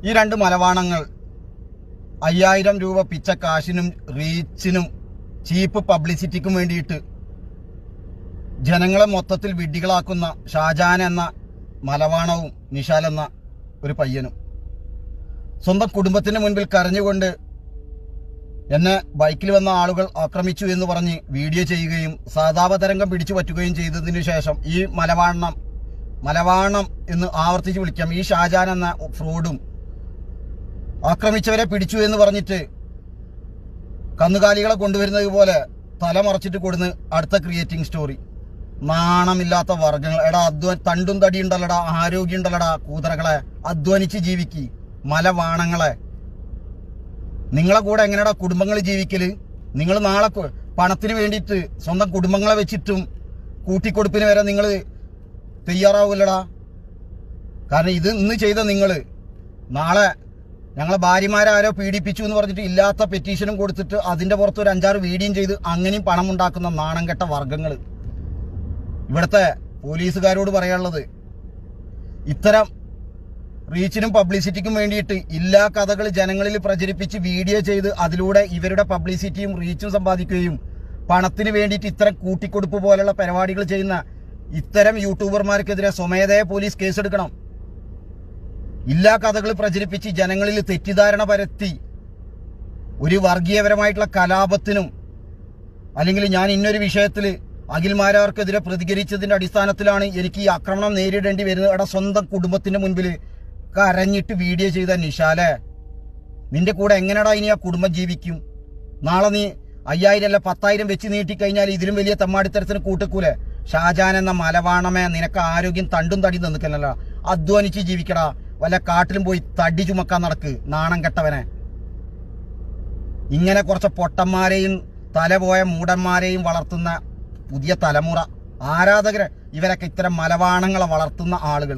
ഈ രണ്ട് മലവാണങ്ങൾ 5000 രൂപ പിച്ച കാശിനും റീച്ചിനും ചീപ്പ് പബ്ലിസിറ്റിക്കും വേണ്ടിയിട്ട് ജനങ്ങളെ മൊത്തത്തിൽ വിഡ്ഢികളാക്കുന്ന ഷാജാൻ എന്ന മലവാണവും നിഷാൽ എന്ന ഒരു പയ്യനും സ്വന്തം കുടുംബത്തിന് മുൻപിൽ കരഞ്ഞുകൊണ്ട് എന്നെ ബൈക്കിൽ വന്ന ആളുകൾ ആക്രമിച്ചു എന്ന് പറഞ്ഞ് വീഡിയോ ചെയ്യുകയും സഹതാപതരംഗം പിടിച്ചു പറ്റുകയും ചെയ്തതിനു ശേഷം ഈ മലവാണം എന്ന് ആവർത്തിച്ച് വിളിക്കാം, ഈ ഷാജാൻ എന്ന ഫ്രോഡും ആക്രമിച്ചവരെ പിടിച്ചു എന്ന് പറഞ്ഞിട്ട് കന്നുകാലികളെ കൊണ്ടുവരുന്നത് പോലെ തല മറച്ചിട്ട് കൊടുന്ന് അടുത്ത ക്രിയേറ്റിംഗ് സ്റ്റോറി. നാണമില്ലാത്ത വർഗങ്ങൾ. എടാ തണ്ടും തടി ഉണ്ടല്ലടാ, ആരോഗ്യം ഉണ്ടല്ലടാ, കൂതറകളെ അധ്വാനിച്ച് ജീവിക്ക്. മലവാണങ്ങളെ, നിങ്ങളെ കൂടെ എങ്ങനെയാടാ കുടുംബങ്ങൾ ജീവിക്കല്? നിങ്ങൾ നാളെ പണത്തിന് വേണ്ടിയിട്ട് സ്വന്തം കുടുംബങ്ങളെ വെച്ചിട്ടും കൂട്ടിക്കൊടുപ്പിന് വരെ നിങ്ങൾ തയ്യാറാവില്ലടാ. കാരണം ഇത് ഇന്ന് ചെയ്ത നിങ്ങൾ നാളെ ഞങ്ങളെ ഭാര്യമാരെ ആരോ പീഡിപ്പിച്ചു എന്ന് പറഞ്ഞിട്ട് ഇല്ലാത്ത പെറ്റീഷനും കൊടുത്തിട്ട് അതിന്റെ പുറത്ത് ഒരു 5-6 വീഡിയോയും ചെയ്ത് അങ്ങനെയും പണം ഉണ്ടാക്കുന്ന നാണം കെട്ട വർഗങ്ങൾ. ഇവിടുത്തെ പോലീസുകാരോട് പറയാനുള്ളത്, ഇത്തരം റീച്ചിനും പബ്ലിസിറ്റിക്കും വേണ്ടിയിട്ട് ഇല്ലാ കഥകൾ ജനങ്ങളിൽ പ്രചരിപ്പിച്ച് വീഡിയോ ചെയ്ത് അതിലൂടെ ഇവരുടെ പബ്ലിസിറ്റിയും റീച്ചും സമ്പാദിക്കുകയും പണത്തിന് വേണ്ടിയിട്ട് ഇത്തരം കൂട്ടിക്കൊടുപ്പ് പോലുള്ള പരിപാടികൾ ചെയ്യുന്ന ഇത്തരം യൂട്യൂബർമാർക്കെതിരെ സ്വമേധയാ പോലീസ് കേസെടുക്കണം. ഇല്ലാ കഥകൾ പ്രചരിപ്പിച്ച് ജനങ്ങളിൽ തെറ്റിദ്ധാരണ പരത്തി ഒരു വർഗീയപരമായിട്ടുള്ള കലാപത്തിനും അല്ലെങ്കിൽ ഞാൻ ഇന്നൊരു വിഷയത്തിൽ അഖിൽമാരാർക്കെതിരെ പ്രതികരിച്ചതിന്റെ അടിസ്ഥാനത്തിലാണ് എനിക്ക് ഈ ആക്രമണം നേരിടേണ്ടി വരുന്നത്. അവിടെ സ്വന്തം കുടുംബത്തിന്റെ മുൻപിൽ കരഞ്ഞിട്ട് വീഡിയോ ചെയ്ത നിഷാലെ, നിന്റെ കൂടെ എങ്ങനെയാടാ ഇനി ആ കുടുംബം ജീവിക്കും? നാളെ നീ 5000 അല്ല 10,000 വെച്ച് നീട്ടിക്കഴിഞ്ഞാൽ ഇതിലും വലിയ തെമ്മാടിത്തരത്തിന് കൂട്ടിക്കൂലെ? ഷാജാൻ എന്ന മലവാണമേ, നിനക്ക് ആരോഗ്യം തണ്ടും തടി നിൽക്കണല്ലോ. അധ്വാനിച്ച് ജീവിക്കടാ. വല്ല കാട്ടിലും പോയി തടി ചുമക്കാൻ നടക്ക്, നാണം കെട്ടവനെ. ഇങ്ങനെ കുറച്ച് പൊട്ടന്മാരെയും തലപോയ മൂടന്മാരെയും വളർത്തുന്ന പുതിയ തലമുറ ആരാധകരെ, ഇവരൊക്കെ ഇത്തരം മലവാണങ്ങളെ വളർത്തുന്ന ആളുകൾ.